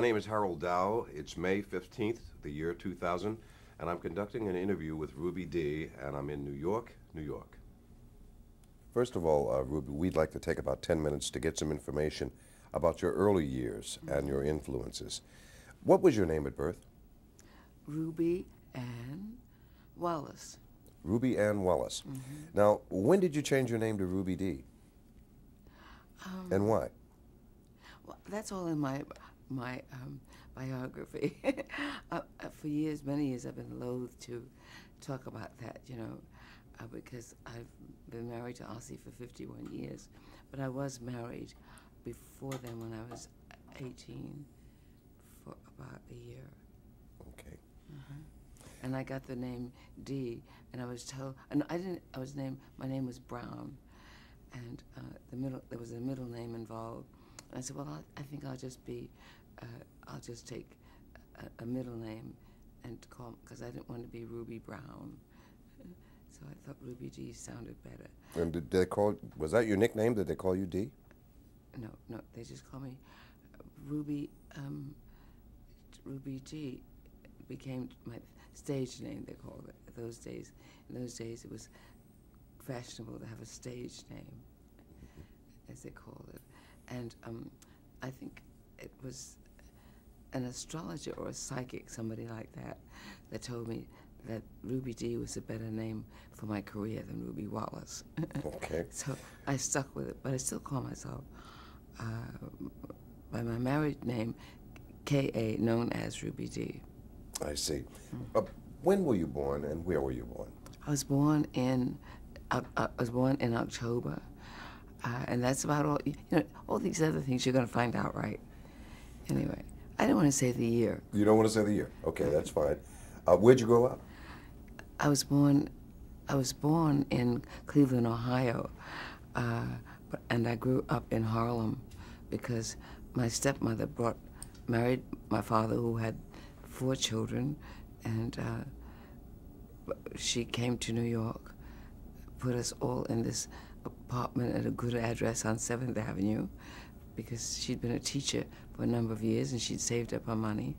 name is Harold Dow. It's May 15th, the year 2000, and I'm conducting an interview with Ruby Dee, and I'm in New York, New York. First of all, Ruby, we'd like to take about 10 minutes to get some information about your early years and your influences. What was your name at birth? Ruby Ann Wallace. Ruby Ann Wallace. Now, when did you change your name to Ruby Dee? And why? Well, that's all in my biography. For years, many years, I've been loath to talk about that, because I've been married to Ossie for 51 years. But I was married before then when I was 18 for about a year. Okay. And I got the name Dee, and I was told, and I didn't, my name was Brown, and there was a middle name involved. And I said, well, I think I'll just take a middle name and call, because I didn't want to be Ruby Brown. So I thought Ruby Dee sounded better. And did they was that your nickname? Did they call you Dee? No, they just call me Ruby. Ruby Dee became my stage name, they called it. In those days, it was fashionable to have a stage name, as they called it. And I think it was an astrologer or a psychic, somebody like that, that told me that Ruby Dee was a better name for my career than Ruby Wallace. Okay. So I stuck with it, but I still call myself by my married name, K.A., known as Ruby Dee. I see. When were you born, and where were you born? I was born in October, and that's about all. All these other things you're going to find out, right? Anyway, I don't want to say the year. You don't want to say the year? Okay, that's fine. Where'd you grow up? I was born in Cleveland, Ohio, and I grew up in Harlem because my stepmother married my father, who had 4 children, and she came to New York, put us all in this apartment at a good address on 7th Avenue, because she'd been a teacher for a number of years and she'd saved up her money,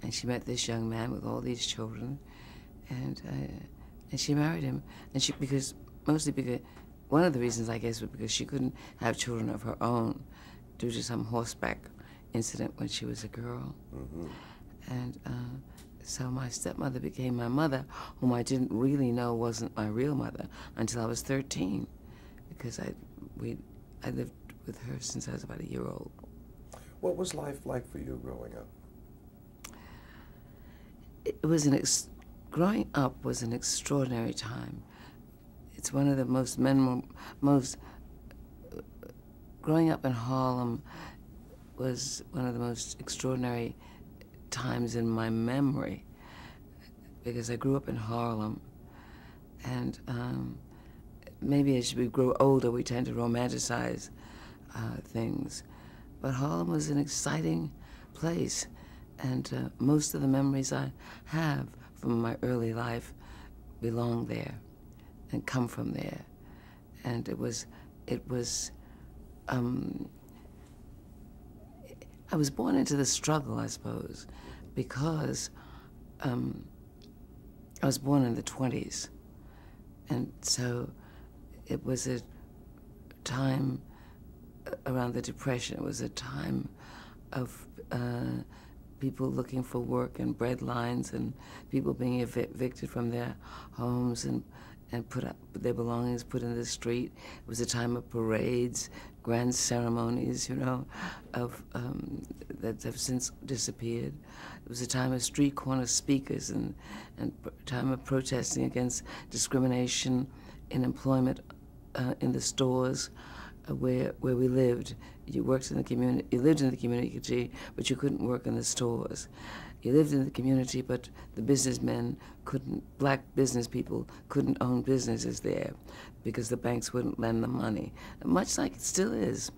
and she met this young man with all these children, and she married him, and mostly because one of the reasons, I guess, was because she couldn't have children of her own due to some horseback incident when she was a girl. And so my stepmother became my mother, whom I didn't really know wasn't my real mother until I was 13, because I lived with her since I was about a year old. What was life like for you growing up? It was growing up was an extraordinary time. It's one of the most memorable, growing up in Harlem was one of the most extraordinary times in my memory, because I grew up in Harlem, and maybe as we grow older we tend to romanticize things, but Harlem was an exciting place, and most of the memories I have from my early life belong there and come from there. And it was I was born into the struggle, I suppose, because I was born in the 20s, and so it was a time around the Depression. It was a time of people looking for work and bread lines, and people being evicted from their homes and put up their belongings put in the street. It was a time of parades, grand ceremonies, of that have since disappeared. It was a time of street corner speakers and time of protesting against discrimination in employment in the stores where we lived. You worked in the community. You lived in the community, but you couldn't work in the stores. You lived in the community, but the businessmen couldn't. Black business people couldn't own businesses there because the banks wouldn't lend them money. Much like it still is.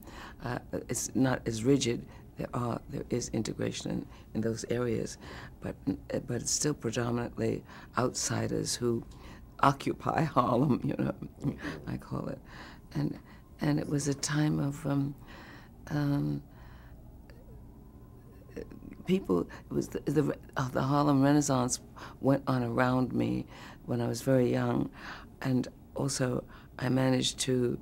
It's not as rigid. There is integration in those areas, but it's still predominantly outsiders who occupy Harlem. I call it, and it was a time of people, it was the Harlem Renaissance went on around me when I was very young, and also I managed to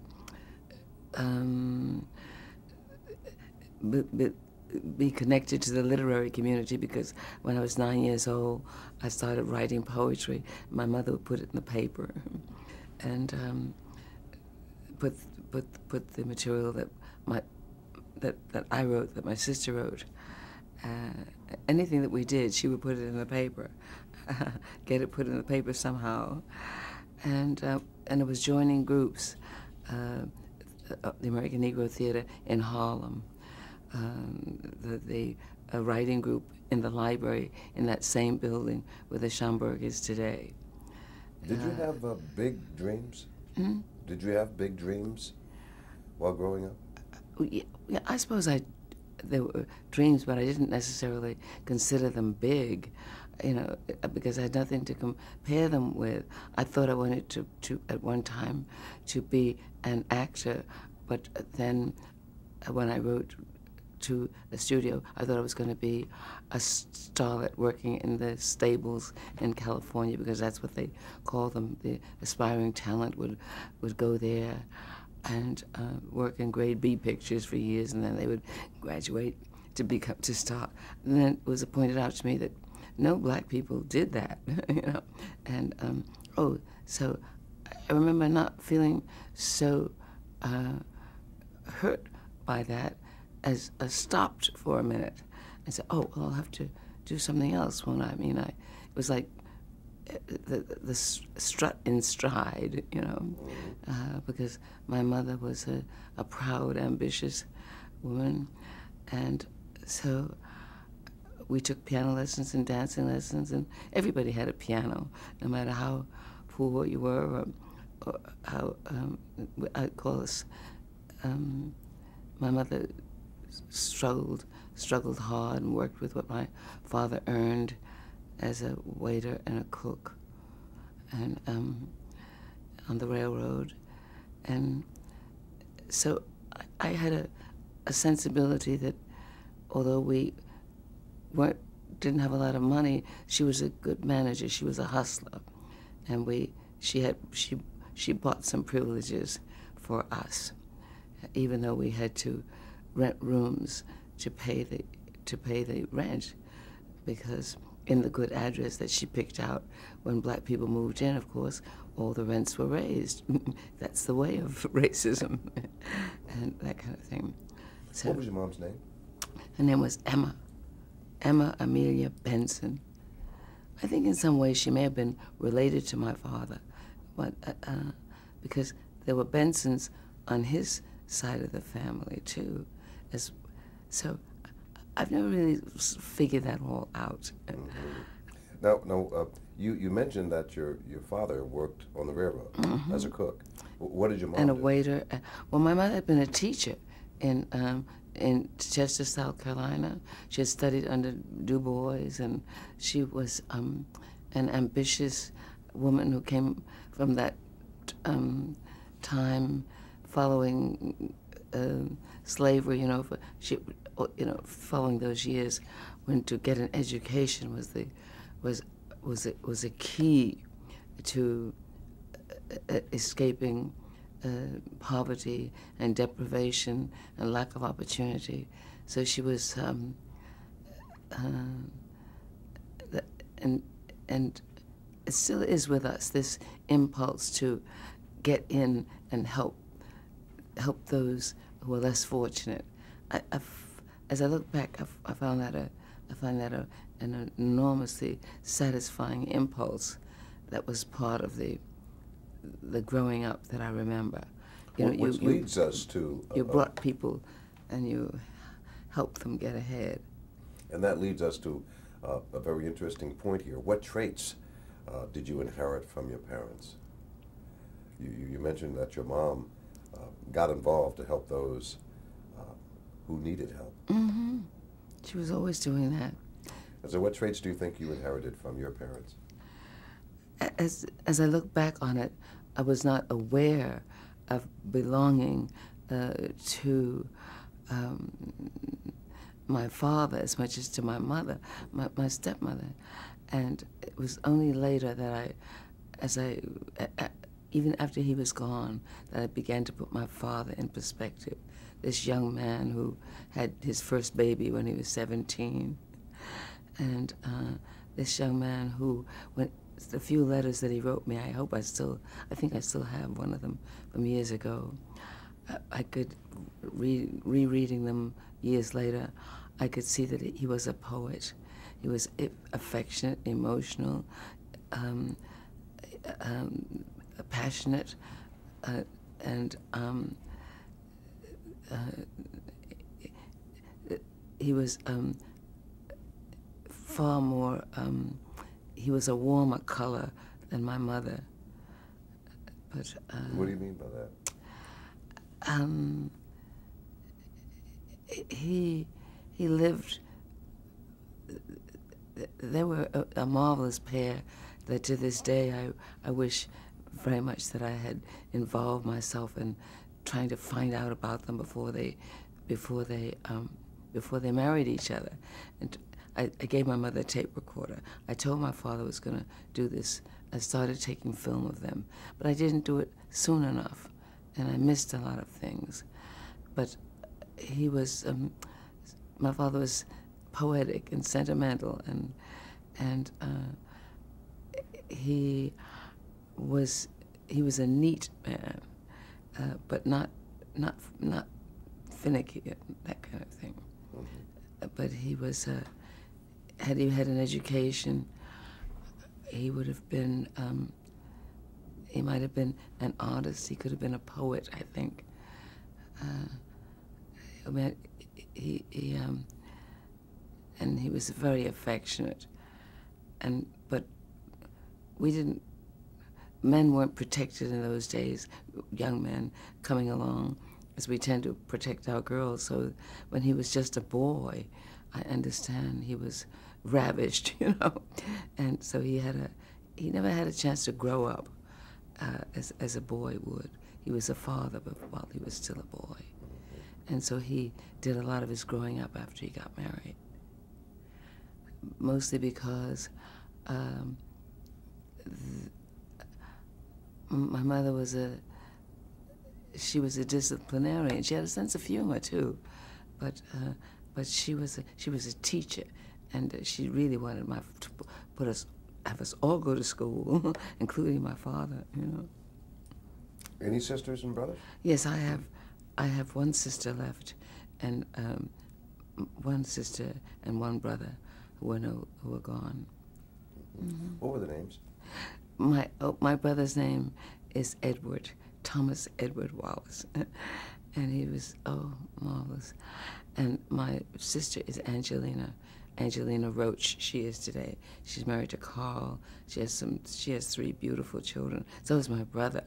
be connected to the literary community, because when I was 9 years old, I started writing poetry. My mother would put it in the paper, and put the material that I wrote, that my sister wrote. Anything that we did, she would put it in the paper, get it put in the paper somehow, and it was joining groups, the American Negro Theater in Harlem, the writing group in the library in that same building where the Schomburg is today. Did you have big dreams? Hmm? Did you have big dreams while growing up? Yeah, I suppose there were dreams, but I didn't necessarily consider them big, because I had nothing to compare them with. I thought I wanted to at one time to be an actor, but then when I wrote to the studio, I thought I was going to be a starlet working in the stables in California, because that's what they call them. The aspiring talent would go there and work in grade B pictures for years, and then they would graduate to star. And then it was pointed out to me that no black people did that, And so I remember not feeling so hurt by that, as stopped for a minute and said, "Oh, well, I'll have to do something else, won't I?" It was like the strut in stride, because my mother was a proud, ambitious woman, and so we took piano lessons and dancing lessons, and everybody had a piano, no matter how poor you were or how I'd call us. My mother struggled hard and worked with what my father earned as a waiter and a cook, and on the railroad, and so I had a sensibility that, although we didn't have a lot of money, she was a good manager. She was a hustler, and she bought some privileges for us, even though we had to rent rooms to pay the rent, because in the good address that she picked out, when black people moved in, of course, all the rents were raised. That's the way of racism and that kind of thing. So, what was your mom's name? Her name was Emma Amelia Benson. I think in some ways she may have been related to my father, but because there were Bensons on his side of the family too. So I've never really figured that all out. Mm-hmm. Now, you mentioned that your father worked on the railroad as a cook. What did your mom do? And a waiter. Well, my mother had been a teacher in Chester, South Carolina. She had studied under Du Bois, and she was an ambitious woman who came from that time following slavery. Following those years, when to get an education was a key to escaping poverty and deprivation and lack of opportunity. So she was, and it still is with us, this impulse to get in and help those who are less fortunate. As I look back, I find that an enormously satisfying impulse that was part of the growing up that I remember. Which leads us to... you brought people and you helped them get ahead. And that leads us to a very interesting point here. What traits did you inherit from your parents? You mentioned that your mom got involved to help those who needed help. Mm-hmm. She was always doing that. So what traits do you think you inherited from your parents? As I look back on it, I was not aware of belonging to my father as much as to my mother, my stepmother. And it was only later that even after he was gone, that I began to put my father in perspective. This young man who had his first baby when he was 17. And this young man who, when the few letters that he wrote me, I think I still have one of them from years ago. I could, rereading them years later, I could see that he was a poet. He was affectionate, emotional, passionate, and he was far more, he was a warmer color than my mother. But what do you mean by that? He lived, they were a marvelous pair that to this day I wish very much that I had involved myself in trying to find out about them before they married each other. And I gave my mother a tape recorder. I told my father I was going to do this. I started taking film of them, but I didn't do it soon enough, and I missed a lot of things. But he was, my father was poetic and sentimental, and he was a neat man, but not finicky, that kind of thing. Mm-hmm. But he was, had he had an education, he would have been, he might have been an artist. He could have been a poet, I think. I mean, and he was very affectionate, but men weren't protected in those days, young men coming along, as we tend to protect our girls. So when he was just a boy, I understand he was ravished, and so he never had a chance to grow up as a boy would. He was a father, but while he was still a boy. And so he did a lot of his growing up after he got married, mostly because my mother was she was a disciplinarian. She had a sense of humor too, but she was a teacher, and she really wanted to have us all go to school, including my father. Any sisters and brothers? Yes, I have one sister left, and one sister and one brother who are gone. Mm-hmm. What were the names? My brother's name is Thomas Edward Wallace, and he was marvelous. And my sister is Angelina Roach. She is today. She's married to Carl. She has 3 beautiful children. So is my brother.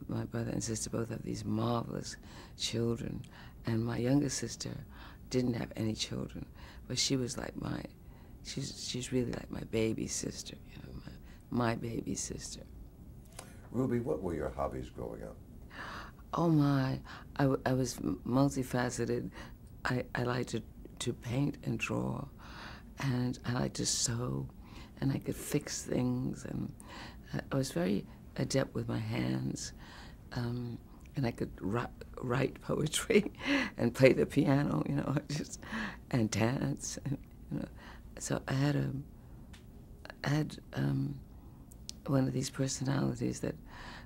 My brother and sister both have these marvelous children, and my younger sister didn't have any children, but she was like she's really like my baby sister, my baby sister. Ruby, what were your hobbies growing up? Oh my, I was multifaceted. I liked to paint and draw, and I liked to sew, and I could fix things, and I was very adept with my hands, and I could write poetry and play the piano, and dance. So I had one of these personalities that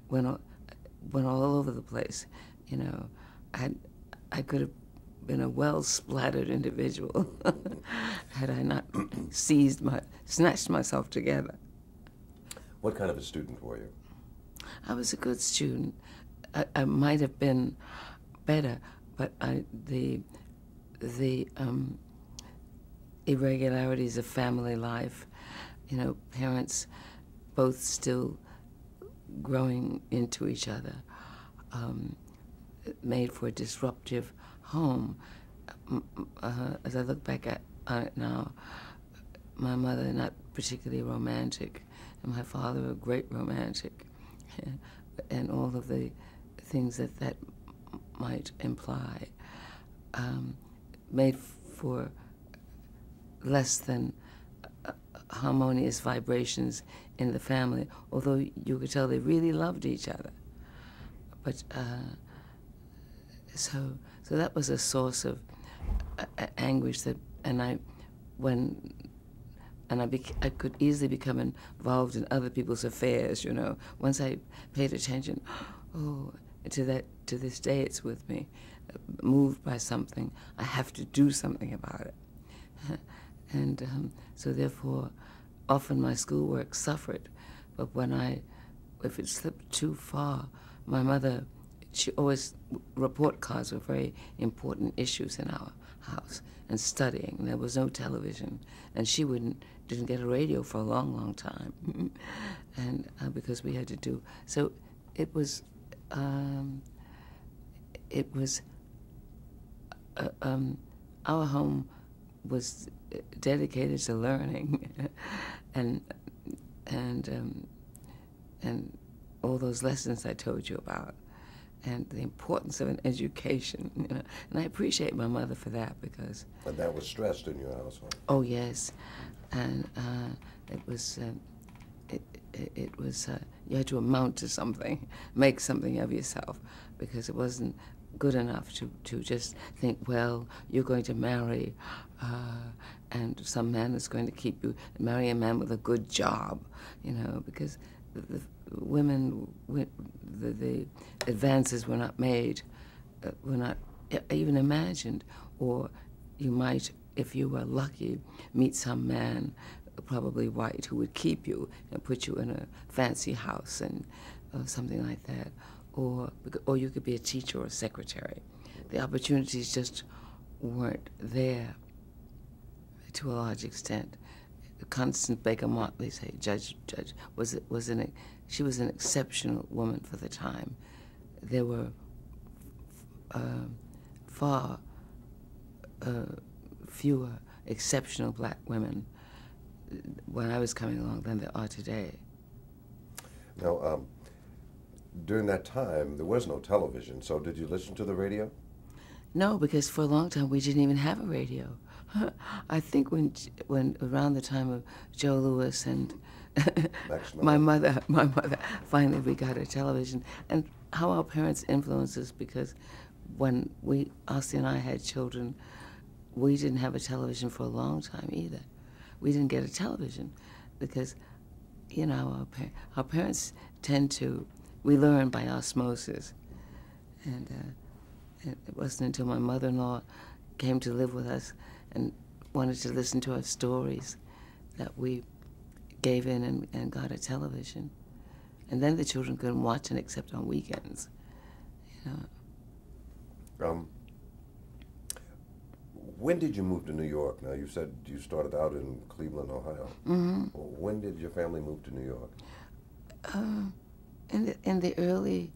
went all over the place. I could have been a well-splattered individual had I not snatched myself together. What kind of a student were you? I was a good student. I might have been better, but the irregularities of family life, parents both still growing into each other, made for a disruptive home. As I look back on it now, my mother not particularly romantic, and my father a great romantic, and all of the things that might imply, made for less than harmonious vibrations in the family, although you could tell they really loved each other. But so that was a source of anguish that, I could easily become involved in other people's affairs, you know. Once I paid attention, to this day it's with me. Moved by something, I have to do something about it. And so therefore, often my schoolwork suffered. But if it slipped too far, my mother, report cards were very important issues in our house, and studying. There was no television, and she didn't get a radio for a long, long time, and because we had to do. So it was our home was dedicated to learning, and all those lessons I told you about, and the importance of an education. You know? And I appreciate my mother for that, because. And that was stressed in your household. Oh yes, and it was. It was. You had to amount to something, make something of yourself, because it wasn't good enough to just think, well, you're going to marry, and some man is going to keep you, marry a man with a good job, you know, because the women, the advances were not made, were not even imagined, or you might, if you were lucky, meet some man, probably white, who would keep you and put you in a fancy house and something like that. Or you could be a teacher or a secretary. The opportunities just weren't there to a large extent. Constance Baker Motley, say, Judge she was an exceptional woman for the time. There were far fewer exceptional black women when I was coming along than there are today. Now, during that time, there was no television, so did you listen to the radio? No, because for a long time we didn't even have a radio. I think when around the time of Joe Louis and my mother, finally we got a television. And how our parents influenced us, because when Ossie and I had children, we didn't have a television for a long time either. We didn't get a television because, you know, our parents tend to, we learn by osmosis. And it wasn't until my mother-in-law came to live with us and wanted to listen to our stories that we gave in and got a television. And then the children couldn't watch it except on weekends, you know. When did you move to New York? Now, you said you started out in Cleveland, Ohio. Mm-hmm. When did your family move to New York? In the early,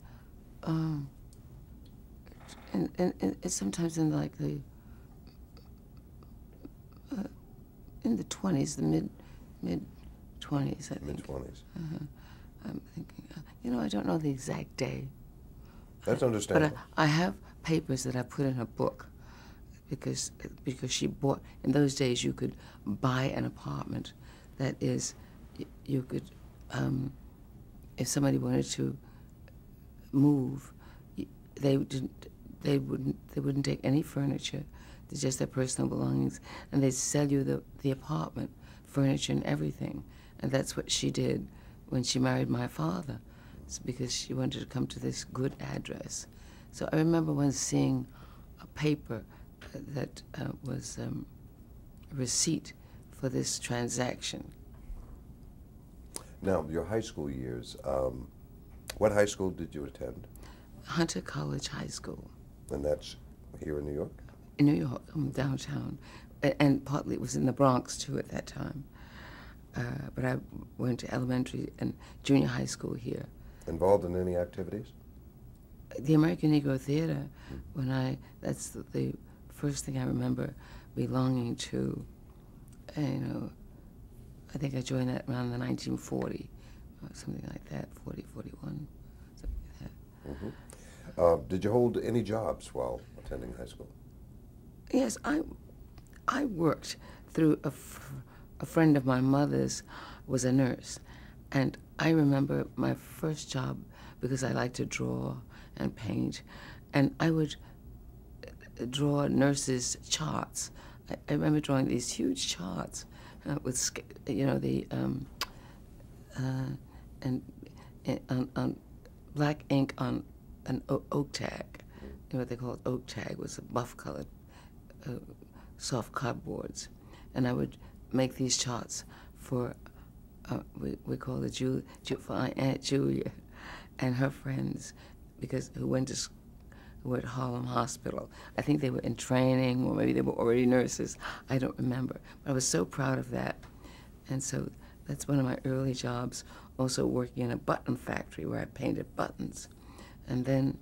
sometimes in like the, in the 20s, the mid-20s, I think. Mid-20s. I'm thinking, you know, I don't know the exact day. That's understandable. But I have papers that I put in a book, because she bought, in those days you could buy an apartment that is, you could, if somebody wanted to move, they wouldn't take any furniture, just their personal belongings, and they'd sell you the apartment, furniture and everything. And that's what she did when she married my father. It's because she wanted to come to this good address. So I remember once seeing a paper that was a receipt for this transaction. Now, your high school years, what high school did you attend? Hunter College High School. And that's here in New York? In New York, downtown. And partly it was in the Bronx, too, at that time. But I went to elementary and junior high school here. Involved in any activities? The American Negro Theater, that's the first thing I remember belonging to. You know, I think I joined that around the 1940, or something like that, 40, 41, something like that. Did you hold any jobs while attending high school? Yes, I worked through a friend of my mother's was a nurse, and I remember my first job because I like to draw and paint, and I would draw nurses' charts. I remember drawing these huge charts with, you know, the on black ink on an oak tag. You know what they call it? Oak tag was a buff-colored soft cardboards, and I would make these charts for we call it for Aunt Julia and her friends, because who went to who were at Harlem Hospital. I think they were in training, or maybe they were already nurses. I don't remember. But I was so proud of that, and so that's one of my early jobs. Also working in a button factory where I painted buttons, and then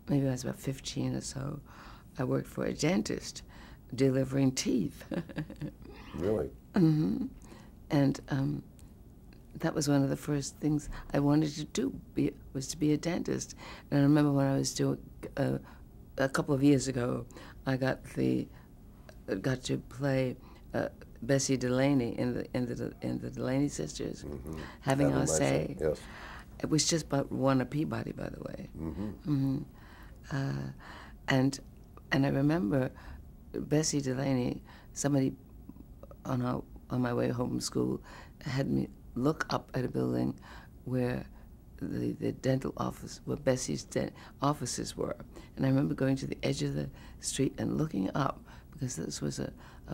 maybe when I was about 15 or so, I worked for a dentist delivering teeth. Really? Mm-hmm. And that was one of the first things I wanted to do, was to be a dentist. And I remember when I was doing, a couple of years ago, I got to play Bessie Delaney in the Delaney Sisters, Mm-hmm. Having Having Our Say. Yes. It was just about Warner Peabody, by the way. Mm-hmm. Mm-hmm. And I remember Bessie Delaney, somebody on my way home from school had me look up at a building where the dental office, where Bessie's offices were. And I remember going to the edge of the street and looking up, because this was a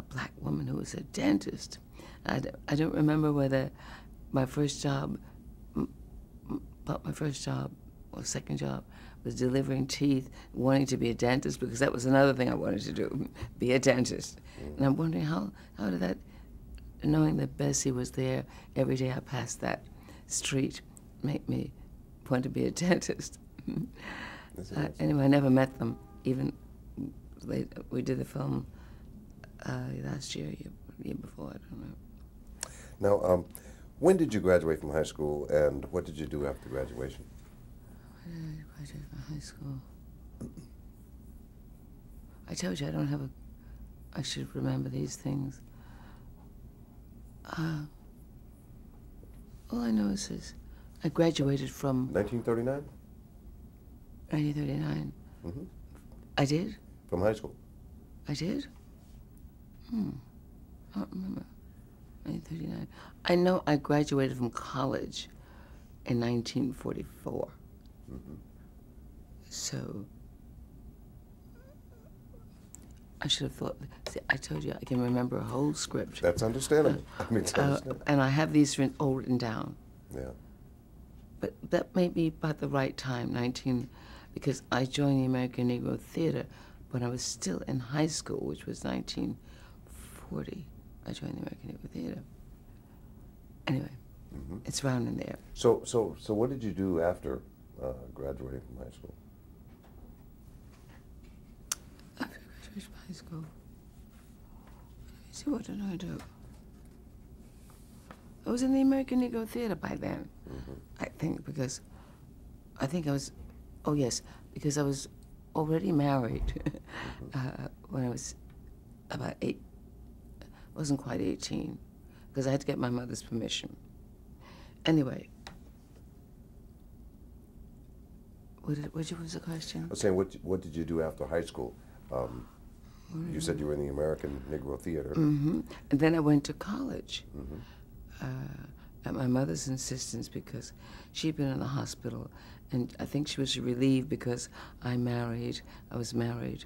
black woman who was a dentist. I don't remember whether my first job or second job was delivering teeth, wanting to be a dentist, because that was another thing I wanted to do, be a dentist. And I'm wondering how did that, knowing that Bessie was there every day I passed that street, make me want to be a dentist. Anyway, I never met them, even later. We did the film last year before, I don't know. Now, when did you graduate from high school, and what did you do after graduation? When did I graduate from high school? I told you I don't have I should remember these things. All I know is this. I graduated from 1939? 1939. Mm-hmm. I did? From high school? I did? I don't remember. 1939. I know I graduated from college in 1944. Mm-hmm. So I should have thought. See, I told you I can remember a whole script. That's understandable. I mean, it's understandable. And I have these all written down. Yeah. But that may be about the right time, because I joined the American Negro Theater when I was still in high school, which was 1940. I joined the American Negro Theater. Anyway, It's around in there. So what did you do after graduating from high school? After I graduated from high school, let me see, what did I do? I was in the American Negro Theater by then, I think, because I think I was, oh yes, because I was already married when I was about wasn't quite 18, because I had to get my mother's permission. Anyway, what was the question? I was saying, what did you do after high school? You said you were in the American Negro Theater. And then I went to college at my mother's insistence, because she'd been in the hospital, and I think she was relieved because I was married,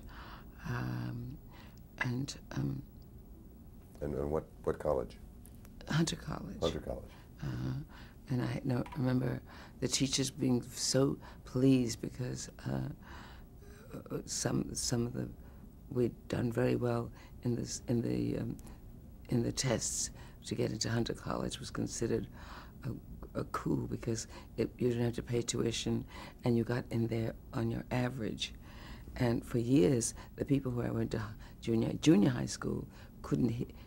and what college? Hunter College. Hunter College. And I remember the teachers being so pleased because some of the we'd done very well in the tests to get into Hunter College was considered a coup, because you didn't have to pay tuition and you got in there on your average. And for years, the people who I went to junior high school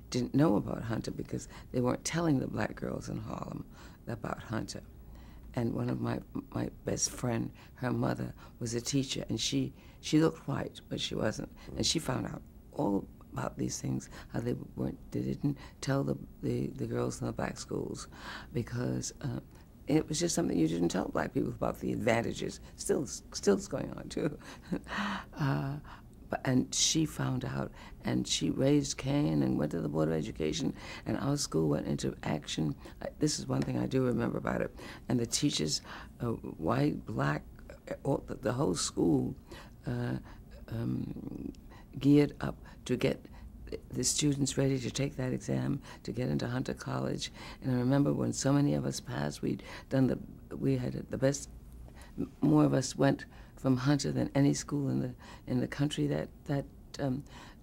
didn't know about Hunter, because they weren't telling the black girls in Harlem about Hunter. And one of my best friend, her mother was a teacher, and she looked white, but she wasn't. And she found out all about these things, how they didn't tell the girls in the black schools, because it was just something you didn't tell black people about, the advantages. Still is going on too. And she found out, and she raised Cain and went to the Board of Education, and our school went into action. This is one thing I do remember about it. And the teachers, white, black, the whole school geared up to get the students ready to take that exam to get into Hunter College. And I remember when so many of us passed, we had the best. More of us went from Hunter than any school in the country that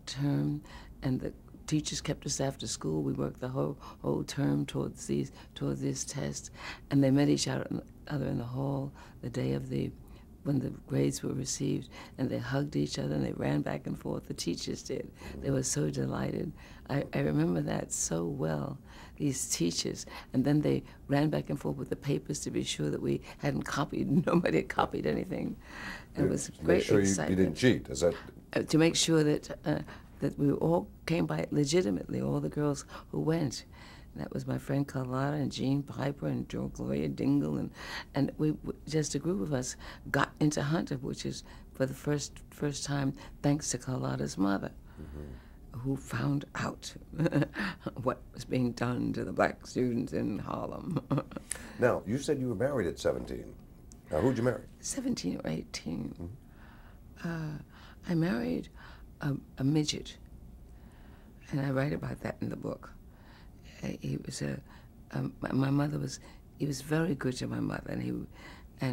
term, and the teachers kept us after school. We worked the whole term towards these tests, and they met each other in the hall the day of when the grades were received, and they hugged each other and they ran back and forth. The teachers did. They were so delighted. I remember that so well, these teachers. And then they ran back and forth with the papers to be sure that we hadn't copied. Nobody had copied anything. And it was great excitement. Make sure you didn't cheat. Is that? To make sure that we all came by legitimately, all the girls who went. That was my friend Carlotta and Jean Piper and Joe Gloria Dingle, and we just a group of us got into Hunter, which is for the first time thanks to Carlotta's mother, who found out what was being done to the black students in Harlem. Now, you said you were married at 17. Now, who'd you marry? 17 or 18. I married a midget, and I write about that in the book. He was my mother was, he was very good to my mother, and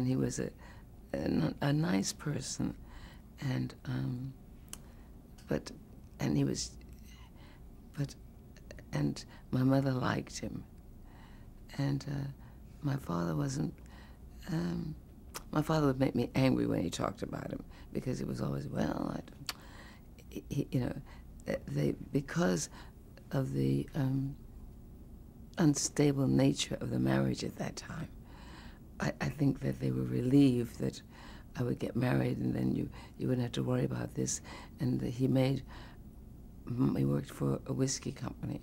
he was a nice person, and my mother liked him, and my father wasn't. My father would make me angry when he talked about him, because it was always, well, because of the unstable nature of the marriage at that time. I think that they were relieved that I would get married, and then you wouldn't have to worry about this. And he worked for a whiskey company,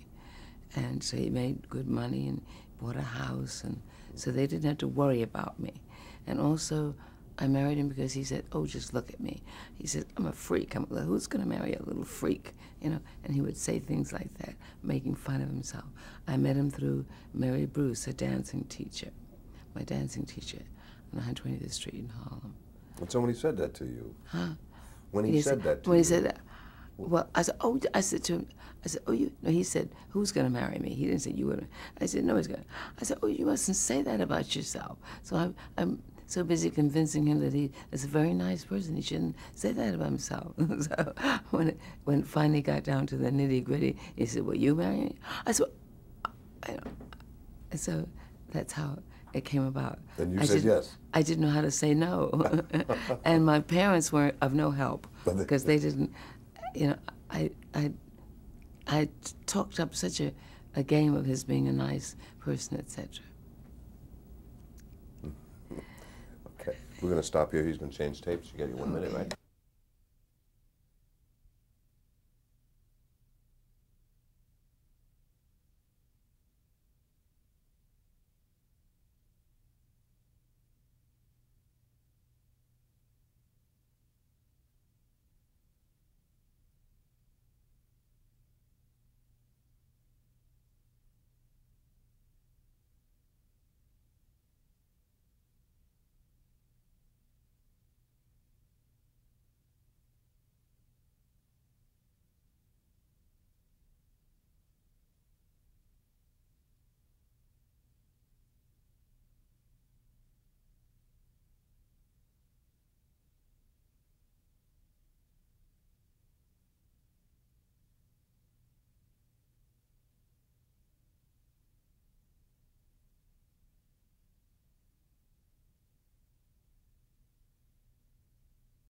and so he made good money and bought a house, and so they didn't have to worry about me. And also, I married him because he said, "Oh, just look at me." He said, "I'm a freak. Who's going to marry a little freak?" You know, and he would say things like that, making fun of himself. I met him through Mary Bruce, a dancing teacher, my dancing teacher, on 120th Street in Harlem. And so when he said that to you, when he said that well, I said, "Oh," I said to him, "Oh, you?" No, he said, "Who's going to marry me?" He didn't say you would. I said, "No, he's going to." I said, "Oh, you mustn't say that about yourself." So I'm so busy convincing him that he is a very nice person. He shouldn't say that about himself. So when it finally got down to the nitty gritty, he said, "Will you marry me?" I said, and so that's how it came about. And you said yes. I didn't know how to say no, and my parents were of no help because they didn't. You know, I talked up such a game of his being a nice person, etc. Okay, we're going to stop here. He's going to change tapes. You got your 1 minute, right?